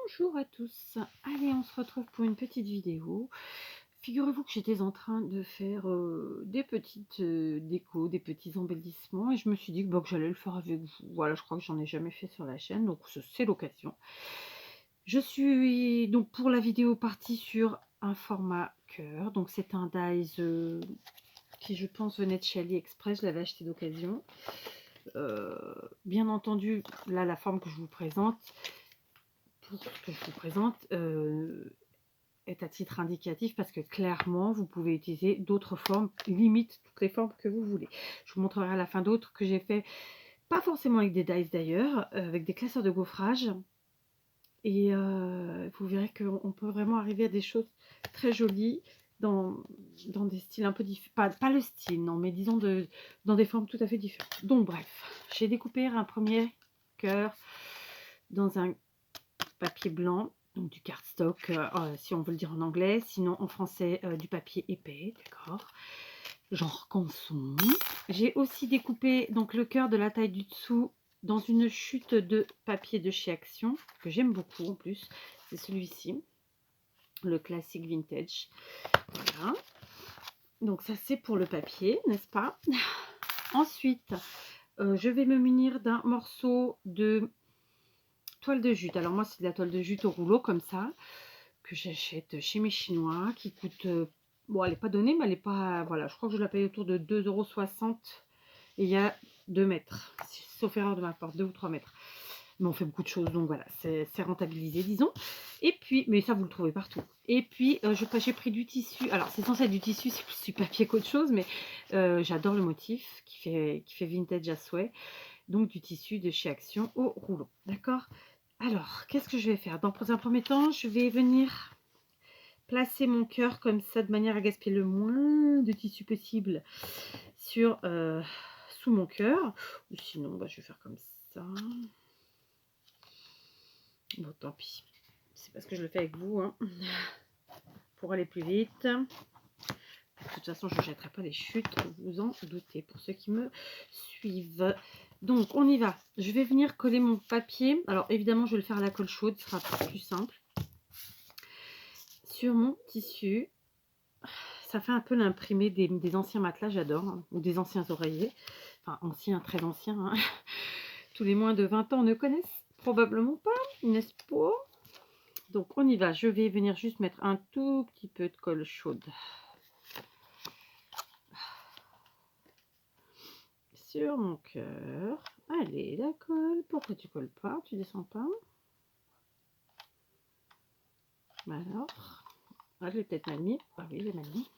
Bonjour à tous. Allez, on se retrouve pour une petite vidéo. Figurez-vous que j'étais en train de faire des petites décos, des petits embellissements et je me suis dit que j'allais le faire avec vous. Voilà, je crois que j'en ai jamais fait sur la chaîne, donc c'est l'occasion. Je suis donc pour la vidéo partie sur un format cœur. Donc c'est un dies qui je pense venait de chez AliExpress, je l'avais acheté d'occasion. Bien entendu, là la forme que je vous présente, est à titre indicatif parce que clairement vous pouvez utiliser d'autres formes, limite toutes les formes que vous voulez. Je vous montrerai à la fin d'autres que j'ai fait, pas forcément avec des dies d'ailleurs, avec des classeurs de gaufrage, et vous verrez qu'on peut vraiment arriver à des choses très jolies dans des styles un peu différents, pas le style non, mais disons dans des formes tout à fait différentes. Donc bref, j'ai découpé un premier cœur dans un papier blanc, donc du cardstock, si on veut le dire en anglais, sinon en français du papier épais, d'accord, genre canson. J'ai aussi découpé donc le cœur de la taille du dessous dans une chute de papier de chez Action, que j'aime beaucoup en plus, c'est celui-ci, le classique vintage. Voilà. Donc ça c'est pour le papier, n'est-ce pas? Ensuite, je vais me munir d'un morceau de toile de jute. Alors moi c'est de la toile de jute au rouleau comme ça, que j'achète chez mes Chinois, qui coûte, bon elle n'est pas donnée, mais elle n'est pas, voilà, je crois que je la paye autour de 2,60 €, et il y a 2 mètres, sauf erreur de ma part, 2 ou 3 mètres. Mais on fait beaucoup de choses, donc voilà, c'est rentabilisé, disons. Et puis, mais ça vous le trouvez partout. Et puis, j'ai pris du tissu, alors c'est censé être du tissu, c'est plus du papier qu'autre chose, mais j'adore le motif, qui fait vintage à souhait. Donc du tissu de chez Action au rouleau, d'accord. Alors, qu'est-ce que je vais faire? Dans un premier temps, je vais venir placer mon cœur comme ça, de manière à gaspiller le moins de tissu possible sur sous mon cœur. Ou sinon, je vais faire comme ça. Bon, tant pis. C'est parce que je le fais avec vous, hein, pour aller plus vite. De toute façon, je ne jetterai pas les chutes, vous en doutez, pour ceux qui me suivent. Donc, on y va. Je vais venir coller mon papier. Alors, évidemment, je vais le faire à la colle chaude, ce sera plus simple. Sur mon tissu. Ça fait un peu l'imprimé des anciens matelas, j'adore, hein, ou des anciens oreillers. Enfin, anciens, très anciens. Hein. Tous les moins de 20 ans ne connaissent probablement pas, n'est-ce pas? Donc, on y va. Je vais venir juste mettre un tout petit peu de colle chaude sur mon cœur. Allez, la colle. Pourquoi tu colles pas? Tu descends pas? Alors, je l'ai peut-être mal mis. Ah oui, j'ai mal mis.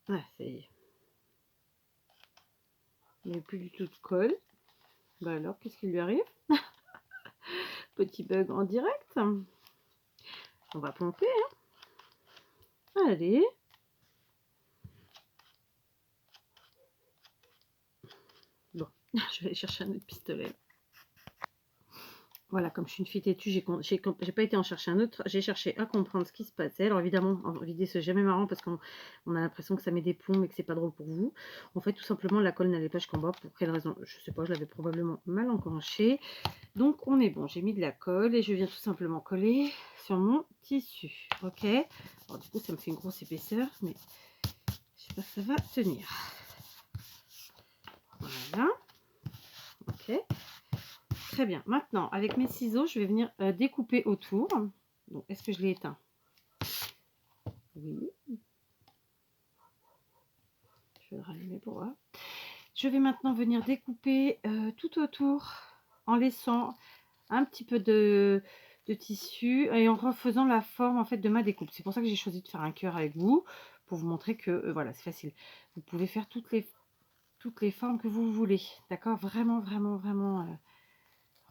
Ah, ça y est. Il n'y a plus du tout de colle. Bah alors, qu'est-ce qui lui arrive? Petit bug en direct. On va pomper, hein. Allez. Bon, je vais aller chercher un autre pistolet. Voilà, comme je suis une fille têtue, j'ai pas été en chercher un autre. J'ai cherché à comprendre ce qui se passait. Alors évidemment, en vidéo, c'est jamais marrant parce qu'on a l'impression que ça met des plombs et que c'est pas drôle pour vous. En fait, tout simplement, la colle n'allait pas jusqu'en bas. Pour quelle raison? Je sais pas, je l'avais probablement mal enclenché. Donc, on est bon. J'ai mis de la colle et je viens tout simplement coller sur mon tissu. Ok. Alors, du coup, ça me fait une grosse épaisseur, mais j'espère que ça va tenir. Voilà. Ok. Très bien. Maintenant, avec mes ciseaux, je vais venir découper autour. Donc, est-ce que je l'ai éteint? Oui. Je vais le rallumer pour voir. Je vais maintenant venir découper tout autour en laissant un petit peu de tissu et en refaisant la forme en fait de ma découpe. C'est pour ça que j'ai choisi de faire un cœur avec vous, pour vous montrer que voilà, c'est facile. Vous pouvez faire toutes les formes que vous voulez. D'accord? Vraiment, vraiment, vraiment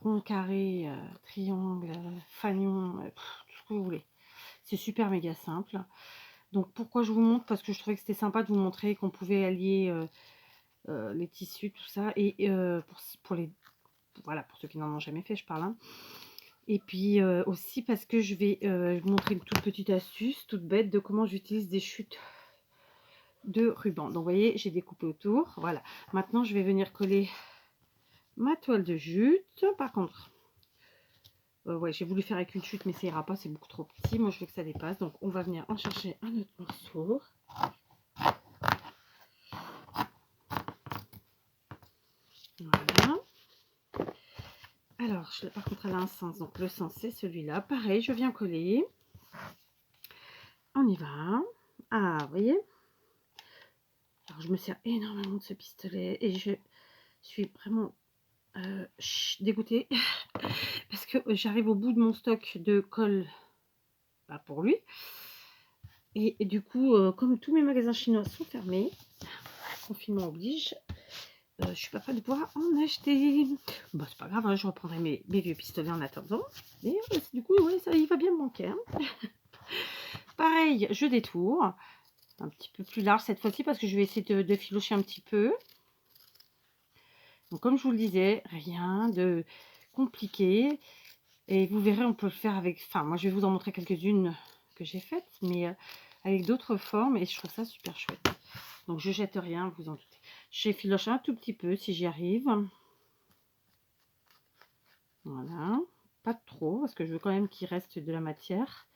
rond, carré, triangle, fanion, tout ce que vous voulez. C'est super méga simple. Donc pourquoi je vous montre? Parce que je trouvais que c'était sympa de vous montrer qu'on pouvait allier les tissus, tout ça. Et pour les, voilà, pour ceux qui n'en ont jamais fait, je parle. Hein. Et puis aussi parce que je vais vous montrer une toute petite astuce, toute bête, de comment j'utilise des chutes de ruban. Donc, vous voyez, j'ai découpé autour. Voilà. Maintenant, je vais venir coller ma toile de jute. Par contre, ouais, j'ai voulu faire avec une chute, mais ça ira pas, c'est beaucoup trop petit. Moi, je veux que ça dépasse. Donc, on va venir en chercher un autre morceau. Voilà. Alors, par contre, elle a un sens. Donc, le sens, c'est celui-là. Pareil, je viens coller. On y va. Ah, vous voyez? Alors, je me sers énormément de ce pistolet et je suis vraiment dégoûtée parce que j'arrive au bout de mon stock de colle pour lui. Et du coup, comme tous mes magasins chinois sont fermés, confinement oblige, je suis pas prête de pouvoir en acheter. Bon, c'est pas grave, hein, je reprendrai mes vieux pistolets en attendant. Mais du coup, ouais, ça, il va bien me manquer. Hein. Pareil, je détourne. Un petit peu plus large cette fois-ci parce que je vais essayer de filocher un petit peu. Donc, comme je vous le disais, rien de compliqué. Et vous verrez, on peut le faire avec... Enfin, moi, je vais vous en montrer quelques-unes que j'ai faites, mais avec d'autres formes. Et je trouve ça super chouette. Donc, je jette rien, vous en doutez. Je filoche un tout petit peu si j'y arrive. Voilà. Pas trop, parce que je veux quand même qu'il reste de la matière.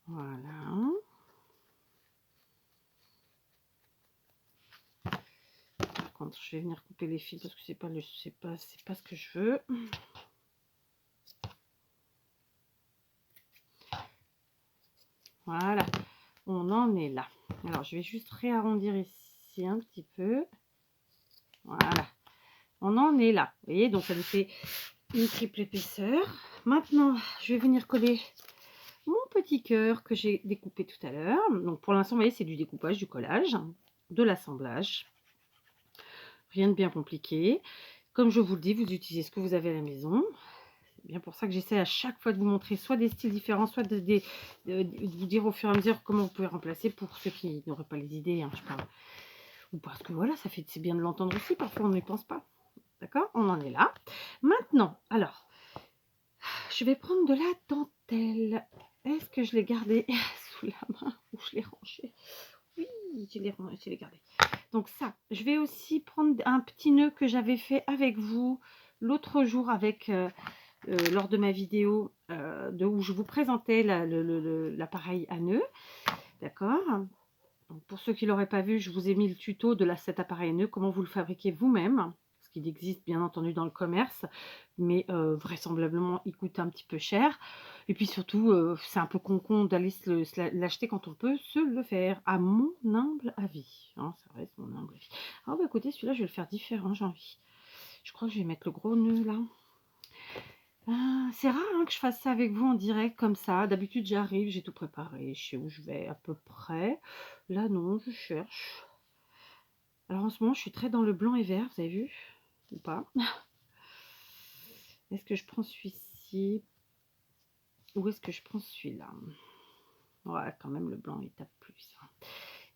Voilà. Par contre, je vais venir couper les fils parce que c'est pas ce que je veux. Voilà, on en est là. Alors, je vais juste réarrondir ici un petit peu. Voilà, on en est là. Vous voyez, donc ça nous fait une triple épaisseur. Maintenant, je vais venir coller mon petit cœur que j'ai découpé tout à l'heure. Donc, pour l'instant, vous voyez, c'est du découpage, du collage, de l'assemblage. Rien de bien compliqué. Comme je vous le dis, vous utilisez ce que vous avez à la maison. C'est bien pour ça que j'essaie à chaque fois de vous montrer soit des styles différents, soit de vous dire au fur et à mesure comment vous pouvez remplacer pour ceux qui n'auraient pas les idées, hein, je parle. Ou parce que voilà, c'est bien de l'entendre aussi, parfois on n'y pense pas. D'accord? On en est là. Maintenant, alors, je vais prendre de la dentelle. Est-ce que je l'ai gardée sous la main ou je l'ai rangée? Oui, je l'ai gardée. Donc ça, je vais aussi prendre un petit nœud que j'avais fait avec vous l'autre jour avec... lors de ma vidéo où je vous présentais l'appareil à nœud, d'accord. Pour ceux qui ne l'auraient pas vu, je vous ai mis le tuto de cet appareil à nœud, comment vous le fabriquez vous-même, parce qu'il existe bien entendu dans le commerce, mais vraisemblablement il coûte un petit peu cher, et puis surtout c'est un peu con d'aller l'acheter quand on peut se le faire, à mon humble avis, hein, ça reste mon humble avis. Alors bah, écoutez, celui-là je vais le faire différent, j'ai envie. Je crois que je vais mettre le gros nœud là. C'est rare hein, que je fasse ça avec vous en direct comme ça. D'habitude, j'arrive, j'ai tout préparé, je sais où je vais à peu près. Là, non, je cherche. Alors en ce moment, je suis très dans le blanc et vert, vous avez vu? Ou pas? Est-ce que je prends celui-ci? Ou est-ce que je prends celui-là? Ouais, quand même, le blanc, il tape plus. Hein.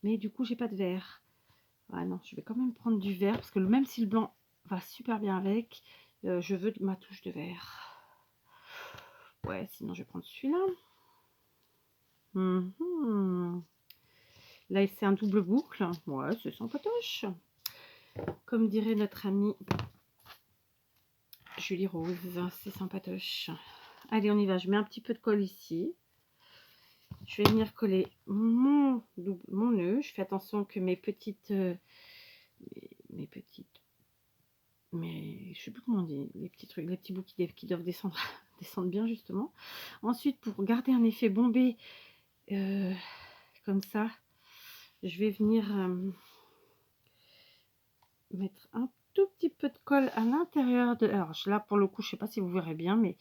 Mais du coup, j'ai pas de vert. Ah non, je vais quand même prendre du vert, parce que même si le blanc va super bien avec, je veux ma touche de vert. Ouais, sinon je vais prendre celui-là. Là, c'est un double boucle. Ouais, c'est sans patoche. Comme dirait notre amie Julie Rose, c'est sans patoche. Allez, on y va. Je mets un petit peu de colle ici. Je vais venir coller mon nœud. Je fais attention que mes petites... je sais plus comment on dit, les petits trucs, les petits bouts qui doivent descendre, descendre bien justement. Ensuite, pour garder un effet bombé comme ça, je vais venir mettre un tout petit peu de colle à l'intérieur de... Alors là, pour le coup, je sais pas si vous verrez bien, mais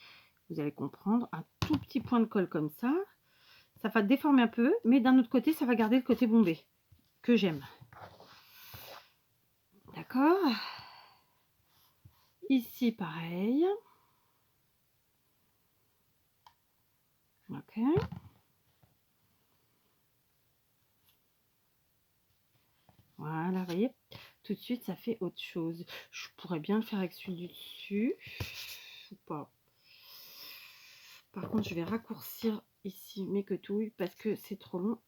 vous allez comprendre. Un tout petit point de colle comme ça. Ça va déformer un peu, mais d'un autre côté, ça va garder le côté bombé que j'aime. D'accord. Ici, pareil. Ok. Voilà, vous voyez, tout de suite, ça fait autre chose. Je pourrais bien le faire avec celui du dessus. Ou pas. Par contre, je vais raccourcir ici mes quetouilles parce que c'est trop long.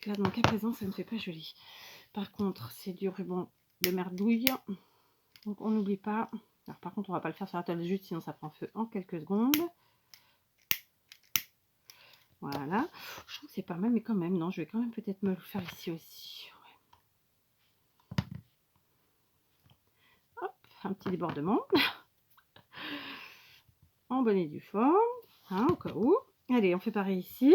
Là, dans le cas présent, ça ne fait pas joli. Par contre, c'est du ruban de merdouille. Donc, on n'oublie pas. Alors, par contre, on va pas le faire sur la table de jute, sinon ça prend feu en quelques secondes. Voilà. Je trouve que c'est pas mal, mais quand même, non, je vais quand même peut-être me le faire ici aussi. Ouais. Hop, un petit débordement. En bonne et due forme. Hein, au cas où. Allez, on fait pareil ici.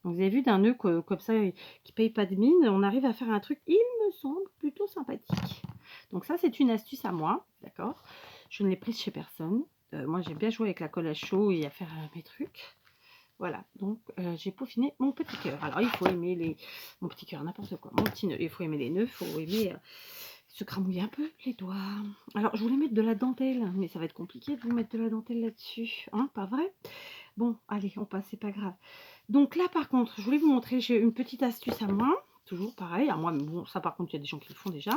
Donc, vous avez vu, d'un nœud comme ça, qui paye pas de mine, on arrive à faire un truc, il me semble, plutôt sympathique. Donc ça, c'est une astuce à moi, d'accord? Je ne l'ai prise chez personne. Moi, j'aime bien jouer avec la colle à chaud et à faire mes trucs. Voilà, donc j'ai peaufiné mon petit cœur. Alors, il faut aimer mon petit cœur, n'importe quoi, mon petit nœud. Il faut aimer les nœuds, il faut aimer se cramouiller un peu les doigts. Alors, je voulais mettre de la dentelle, mais ça va être compliqué de vous mettre de la dentelle là-dessus, hein, pas vrai? Bon, allez, on passe, c'est pas grave. Donc là, par contre, je voulais vous montrer, j'ai une petite astuce à moi. Toujours pareil, à moi, mais bon, ça par contre, il y a des gens qui le font déjà.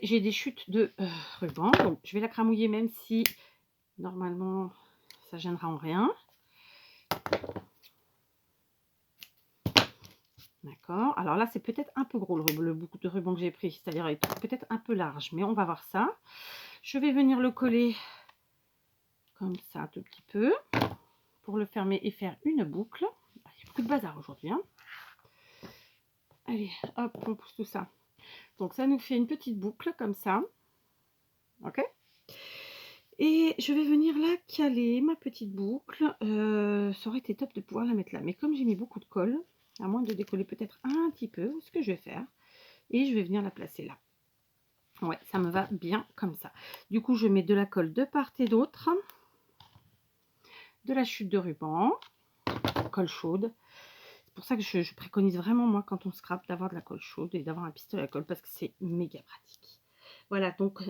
J'ai des chutes de ruban, donc je vais la cramouiller même si, normalement, ça gênera en rien. D'accord. Alors là, c'est peut-être un peu gros le bout de ruban que j'ai pris, c'est-à-dire peut-être un peu large, mais on va voir ça. Je vais venir le coller comme ça un tout petit peu pour le fermer et faire une boucle. Il y a beaucoup de bazar aujourd'hui, hein. Allez, hop, on pousse tout ça. Donc ça nous fait une petite boucle comme ça. Ok. Et je vais venir là caler ma petite boucle. Ça aurait été top de pouvoir la mettre là. Mais comme j'ai mis beaucoup de colle, à moins de décoller peut-être un petit peu, ce que je vais faire. Et je vais venir la placer là. Ouais, ça me va bien comme ça. Du coup, je mets de la colle de part et d'autre. De la chute de ruban. Colle chaude. C'est pour ça que je préconise vraiment, moi, quand on scrape, d'avoir de la colle chaude et d'avoir un pistolet à colle parce que c'est méga pratique. Voilà, donc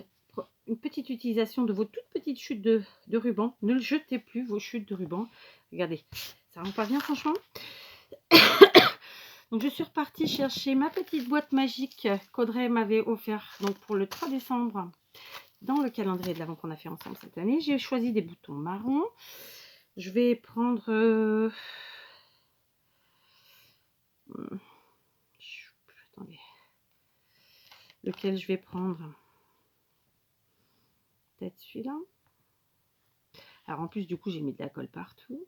une petite utilisation de vos toutes petites chutes de ruban. Ne le jetez plus, vos chutes de ruban. Regardez, ça rend pas bien, franchement. Donc, je suis repartie chercher ma petite boîte magique qu'Audrey m'avait offert donc pour le 3 décembre dans le calendrier de l'avant qu'on a fait ensemble cette année. J'ai choisi des boutons marrons. Je vais prendre... attendez. Lequel je vais prendre? Peut-être celui-là. Alors, en plus, du coup, j'ai mis de la colle partout.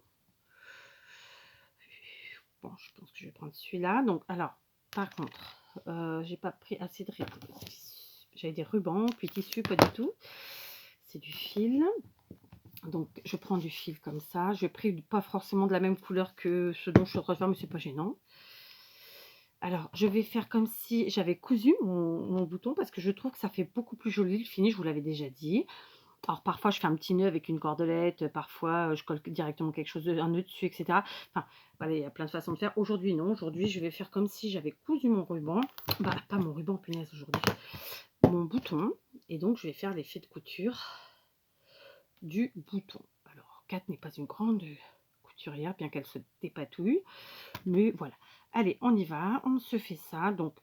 Bon, je pense que je vais prendre celui-là. Donc, alors, par contre, j'ai pas pris assez de j'allais dire ruban, puis tissu, pas du tout. C'est du fil. Donc, je prends du fil comme ça. Je pris pas forcément de la même couleur que ce dont je suis en train de faire, mais c'est pas gênant. Alors, je vais faire comme si j'avais cousu mon bouton parce que je trouve que ça fait beaucoup plus joli le fini, je vous l'avais déjà dit. Alors, parfois, je fais un petit nœud avec une cordelette, parfois, je colle directement quelque chose, un nœud dessus, etc. Enfin, voilà, il y a plein de façons de faire. Aujourd'hui, non. Aujourd'hui, je vais faire comme si j'avais cousu mon ruban. Bah, pas mon ruban, punaise, aujourd'hui. Mon bouton. Et donc, je vais faire l'effet de couture du bouton. Alors, Kat n'est pas une grande couturière, bien qu'elle se dépatouille. Mais voilà. Allez, on y va. On se fait ça. Donc,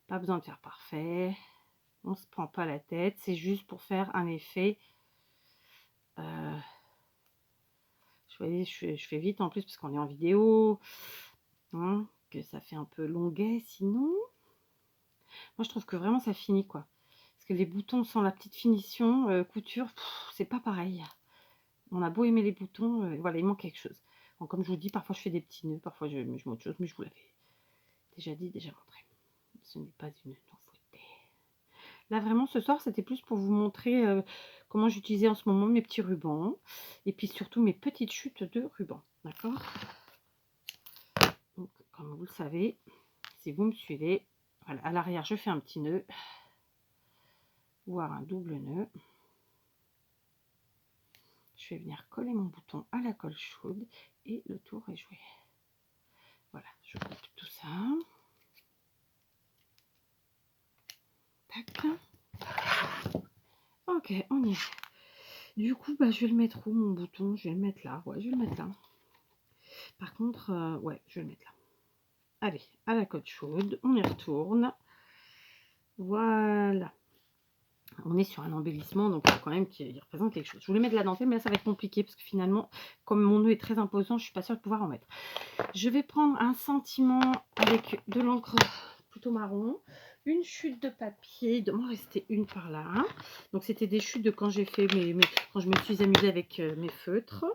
pas besoin de faire parfait. On se prend pas la tête. C'est juste pour faire un effet... je fais vite en plus parce qu'on est en vidéo, hein, que ça fait un peu longuet sinon. Moi je trouve que vraiment ça finit quoi. Parce que les boutons sans la petite finition couture, c'est pas pareil. On a beau aimer les boutons, voilà, il manque quelque chose. Donc, comme je vous dis, parfois je fais des petits nœuds, parfois je mets autre chose, mais je vous l'avais déjà dit, déjà montré. Ce n'est pas une nouveauté. Là vraiment ce soir c'était plus pour vous montrer comment j'utilisais en ce moment mes petits rubans. Et puis surtout mes petites chutes de ruban. D'accord? Donc, comme vous le savez, si vous me suivez, voilà, à l'arrière, je fais un petit nœud, voire un double nœud. Je vais venir coller mon bouton à la colle chaude et le tour est joué. Voilà, je coupe tout ça. Tac. Ok, on y est. Du coup, bah, je vais le mettre où mon bouton? Je vais le mettre là. Ouais, je vais le mettre là. Par contre, ouais, je vais le mettre là. Allez, à la colle chaude, on y retourne. Voilà. On est sur un embellissement, donc il faut quand même qu'il représente quelque chose. Je voulais mettre de la dentelle, mais là, ça va être compliqué parce que finalement, comme mon nœud est très imposant, je ne suis pas sûre de pouvoir en mettre. Je vais prendre un sentiment avec de l'encre plutôt marron, une chute de papier, il doit m'en rester une par là. Hein. Donc c'était des chutes de quand j'ai fait quand je me suis amusée avec mes feutres.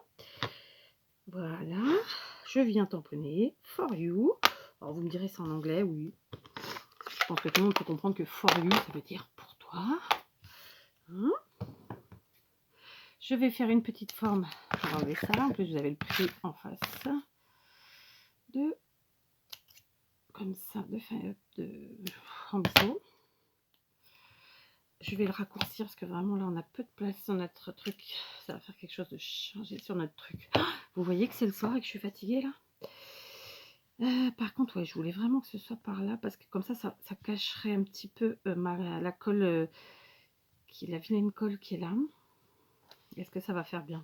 Voilà, je viens tamponner for you. Alors vous me direz c'est en anglais, oui. Je pense que tout le monde peut comprendre que for you, ça veut dire pour toi. Hein. Je vais faire une petite forme. Je vais enlever ça. En plus, vous avez le prix en face. Comme ça, en biseau. Je vais le raccourcir parce que vraiment là, on a peu de place sur notre truc. Ça va faire quelque chose de chargé sur notre truc. Vous voyez que c'est le soir et que je suis fatiguée là. Par contre, ouais, je voulais vraiment que ce soit par là parce que comme ça cacherait un petit peu la colle, la vilaine colle qui est là. Est-ce que ça va faire bien?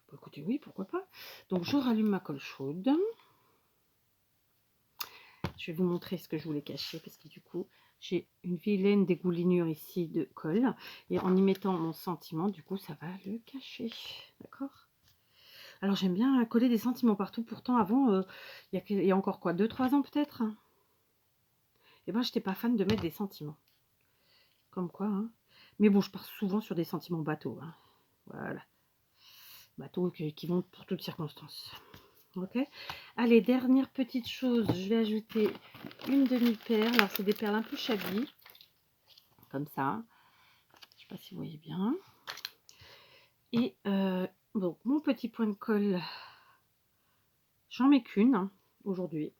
Bon, écoutez, oui, pourquoi pas. Donc, je rallume ma colle chaude. Je vais vous montrer ce que je voulais cacher parce que du coup, j'ai une vilaine dégoulinure ici de colle. Et en y mettant mon sentiment, du coup, ça va le cacher. D'accord? Alors, j'aime bien coller des sentiments partout. Pourtant, avant, il y a encore quoi, 2-3 ans peut-être. Et ben, je n'étais pas fan de mettre des sentiments. Comme quoi, hein. Mais bon, je pars souvent sur des sentiments bateaux. Hein. Voilà. Bateaux qui vont pour toutes circonstances. Ok. Allez, dernière petite chose, je vais ajouter une demi-perle. Alors, c'est des perles un peu chablis. Comme ça. Je ne sais pas si vous voyez bien. Et bon, mon petit point de colle, j'en mets qu'une hein, aujourd'hui.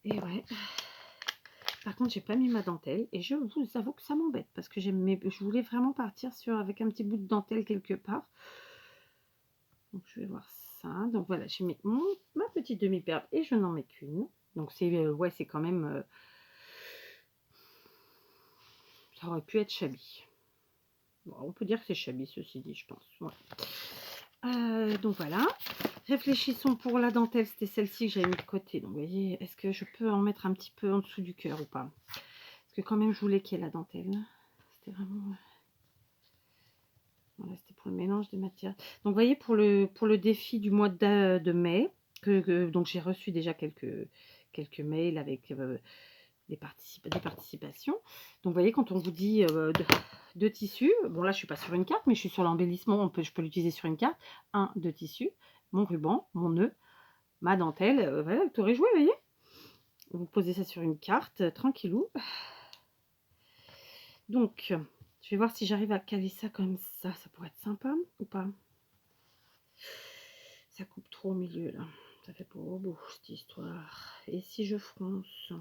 Et ouais. Par contre, j'ai pas mis ma dentelle et je vous avoue que ça m'embête parce que je voulais vraiment partir avec un petit bout de dentelle quelque part. Donc je vais voir ça. Donc voilà, j'ai mis ma petite demi-perle et je n'en mets qu'une. Donc c'est ouais, c'est quand même ça aurait pu être shabby. Bon, on peut dire que c'est shabby ceci dit, je pense. Ouais. Donc voilà. Réfléchissons pour la dentelle, c'était celle-ci que j'avais mis de côté. Donc vous voyez, est-ce que je peux en mettre un petit peu en dessous du cœur ou pas? Parce que quand même je voulais qu'il y ait la dentelle. C'était vraiment... Voilà, c'était pour le mélange des matières. Donc vous voyez, pour le défi du mois de mai, donc j'ai reçu déjà quelques mails avec des participations. Donc vous voyez, quand on vous dit deux tissus, bon là je suis pas sur une carte, mais je suis sur l'embellissement, je peux l'utiliser sur une carte. 2 tissus, mon ruban, mon nœud, ma dentelle, voilà, tout est joué, vous voyez. Vous posez ça sur une carte, tranquillou. Donc, je vais voir si j'arrive à caler ça comme ça. Ça pourrait être sympa ou pas? Ça coupe trop au milieu, là. Ça fait pas beau, cette histoire. Et si je fronce?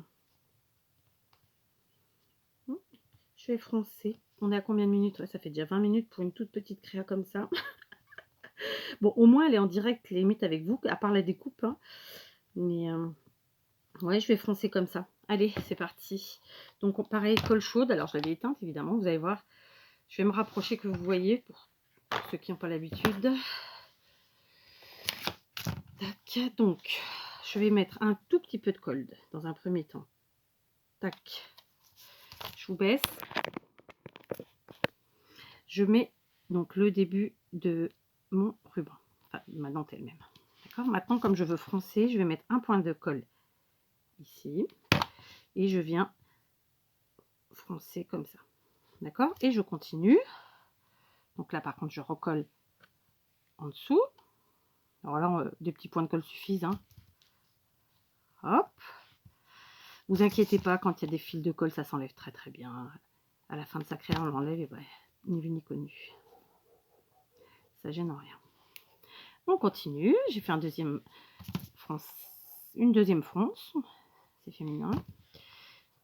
Je vais froncer. On est à combien de minutes? Ouais, ça fait déjà 20 minutes pour une toute petite créa comme ça. Bon, au moins, elle est en direct, limite, avec vous, à part la découpe. Hein. Mais, ouais, je vais froncer comme ça. Allez, c'est parti. Donc, pareil, colle chaude. Alors, je l'avais éteinte, évidemment. Vous allez voir. Je vais me rapprocher que vous voyez, pour ceux qui n'ont pas l'habitude. Tac. Donc, je vais mettre un tout petit peu de colle dans un premier temps. Tac. Je vous baisse. Je mets donc le début de mon ruban, enfin de ma dentelle même. D'accord. Maintenant, comme je veux froncer, je vais mettre un point de colle ici et je viens froncer comme ça. D'accord. Et je continue. Donc là, par contre, je recolle en dessous. Alors là, des petits points de colle suffisent. Hein. Hop. Vous inquiétez pas, quand il y a des fils de colle, ça s'enlève très très bien. À la fin de sa créa, on l'enlève et ouais, ni vu ni connu. Ça gêne rien. On continue. J'ai fait une deuxième fronce. C'est féminin.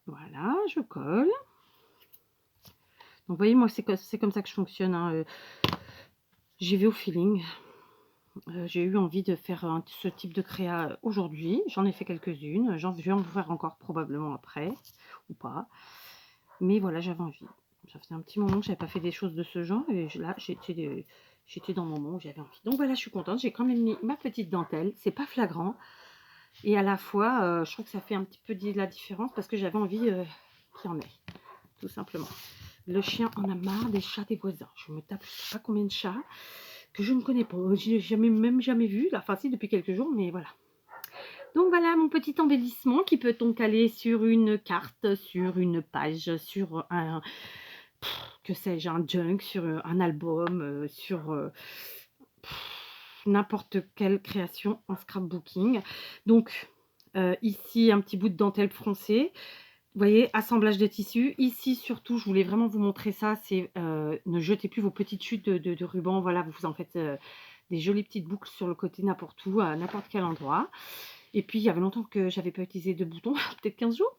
Voilà, je colle. Donc, vous voyez, moi, c'est comme ça que je fonctionne. Hein. J'y vais au feeling. J'ai eu envie de faire ce type de créa aujourd'hui. J'en ai fait quelques-unes. Je vais en faire encore probablement après, ou pas. Mais voilà, j'avais envie. Ça faisait un petit moment que je n'avais pas fait des choses de ce genre. Et là, j'étais dans mon moment où j'avais envie. Donc voilà, je suis contente. J'ai quand même mis ma petite dentelle. C'est pas flagrant. Et à la fois, je trouve que ça fait un petit peu de la différence parce que j'avais envie qu'il y en ait, tout simplement. Le chien en a marre des chats des voisins. Je me tape je sais pas combien de chats que je ne connais pas. J'ai même jamais vu. Enfin si, depuis quelques jours, mais voilà. Donc voilà mon petit embellissement qui peut donc aller sur une carte, sur une page, sur un, que sais-je, un junk, sur un album, sur n'importe quelle création en scrapbooking. Donc ici un petit bout de dentelle froncée. Vous voyez, assemblage de tissus. Ici, surtout, je voulais vraiment vous montrer ça, c'est ne jetez plus vos petites chutes de ruban. Voilà, vous en faites des jolies petites boucles sur le côté, n'importe où, à n'importe quel endroit. Et puis, il y avait longtemps que j'avais pas utilisé de boutons, peut-être 15 jours.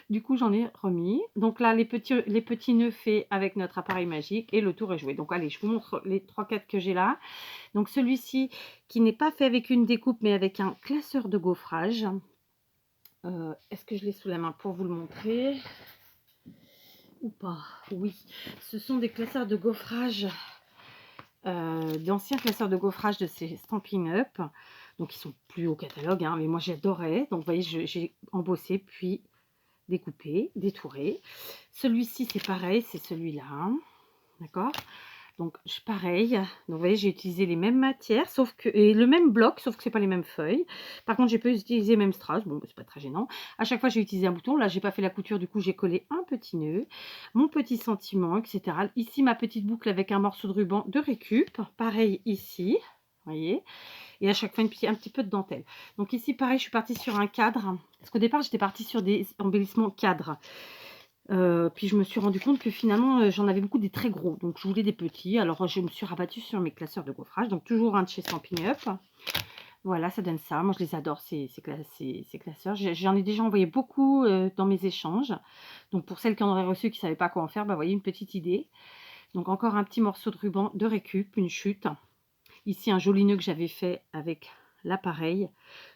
Du coup, j'en ai remis. Donc là, les petits nœuds faits avec notre appareil magique et le tour est joué. Donc allez, je vous montre les 3-4 que j'ai là. Donc celui-ci qui n'est pas fait avec une découpe, mais avec un classeur de gaufrage. Est-ce que je l'ai sous la main pour vous le montrer ou pas? Oui, ce sont des classeurs de gaufrage, d'anciens classeurs de gaufrage de ces Stampin' Up. Donc ils sont plus au catalogue, hein, mais moi j'adorais. Donc vous voyez, j'ai embossé puis découpé, détouré. Celui-ci c'est pareil, c'est celui-là, d'accord? Donc pareil, donc vous voyez, j'ai utilisé les mêmes matières, sauf que et le même bloc, sauf que c'est pas les mêmes feuilles. Par contre, j'ai pas utilisé les mêmes strass, bon, c'est pas très gênant. À chaque fois, j'ai utilisé un bouton. Là, j'ai pas fait la couture, du coup, j'ai collé un petit nœud, mon petit sentiment, etc. Ici, ma petite boucle avec un morceau de ruban de récup. Pareil ici, vous voyez. Et à chaque fois, un petit peu de dentelle. Donc ici, pareil, je suis partie sur un cadre. Parce qu'au départ, j'étais partie sur des embellissements cadres. Puis je me suis rendu compte que finalement, j'en avais beaucoup des très gros. Donc je voulais des petits. Alors je me suis rabattue sur mes classeurs de gaufrage. Donc toujours un de chez Stampin' Up. Voilà, ça donne ça. Moi, je les adore, ces classeurs. J'en ai déjà envoyé beaucoup dans mes échanges. Donc pour celles qui en auraient reçu, qui ne savaient pas quoi en faire, bah, vous voyez, une petite idée. Donc encore un petit morceau de ruban de récup, une chute. Ici, un joli nœud que j'avais fait avec l'appareil.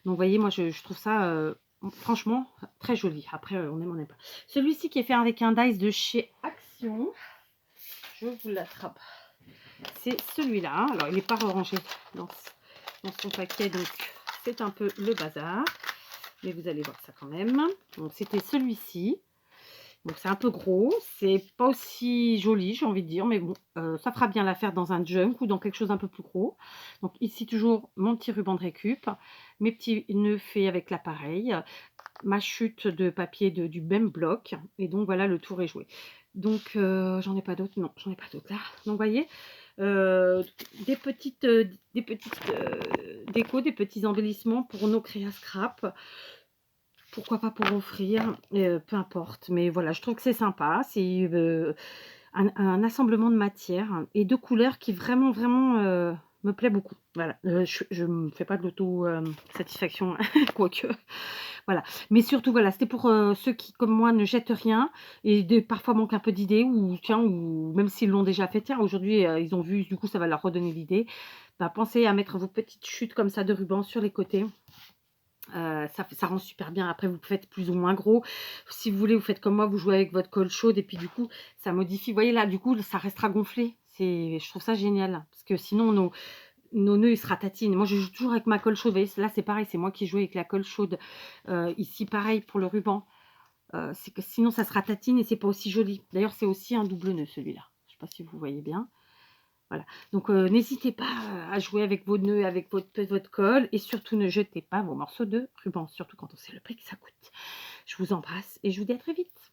Donc vous voyez, moi, je trouve ça... franchement, très joli. Après, on aime, on n'aime pas. Celui-ci qui est fait avec un dice de chez Action. Je vous l'attrape. C'est celui-là. Alors, il n'est pas rangé dans son paquet, donc c'est un peu le bazar. Mais vous allez voir ça quand même. Donc, c'était celui-ci. Donc, c'est un peu gros. C'est pas aussi joli, j'ai envie de dire. Mais bon, ça fera bien l'affaire dans un junk ou dans quelque chose un peu plus gros. Donc, ici, toujours mon petit ruban de récup. Mes petits nœuds faits avec l'appareil. Ma chute de papier du même bloc. Et donc, voilà, le tour est joué. Donc, j'en ai pas d'autres. Non, j'en ai pas d'autres là. Donc, vous voyez, des petites décos, des petits embellissements pour nos créas scrap. Pourquoi pas pour offrir, peu importe. Mais voilà, je trouve que c'est sympa. C'est un assemblement de matières et de couleurs qui vraiment, vraiment me plaît beaucoup. Voilà, je ne me fais pas de l'auto-satisfaction, quoique. Voilà, mais surtout, voilà, c'était pour ceux qui, comme moi, ne jettent rien et parfois manquent un peu d'idées ou, tiens, ou même s'ils l'ont déjà fait, tiens, aujourd'hui, ils ont vu, du coup, ça va leur redonner l'idée. Bah, pensez à mettre vos petites chutes comme ça de ruban sur les côtés. Ça rend super bien. Après, vous faites plus ou moins gros. Si vous voulez, vous faites comme moi, vous jouez avec votre colle chaude et puis du coup, ça modifie. Vous voyez là, du coup, ça restera gonflé. Je trouve ça génial parce que sinon, nos nœuds, ils se ratatinent. Moi, je joue toujours avec ma colle chaude. Vous voyez, là, c'est pareil. C'est moi qui joue avec la colle chaude. Ici, pareil pour le ruban. C'est que sinon, ça se ratatine et c'est pas aussi joli. D'ailleurs, c'est aussi un double nœud, celui-là. Je sais pas si vous voyez bien. Voilà, donc n'hésitez pas à jouer avec vos nœuds, avec votre colle et surtout ne jetez pas vos morceaux de ruban, surtout quand on sait le prix que ça coûte. Je vous embrasse et je vous dis à très vite.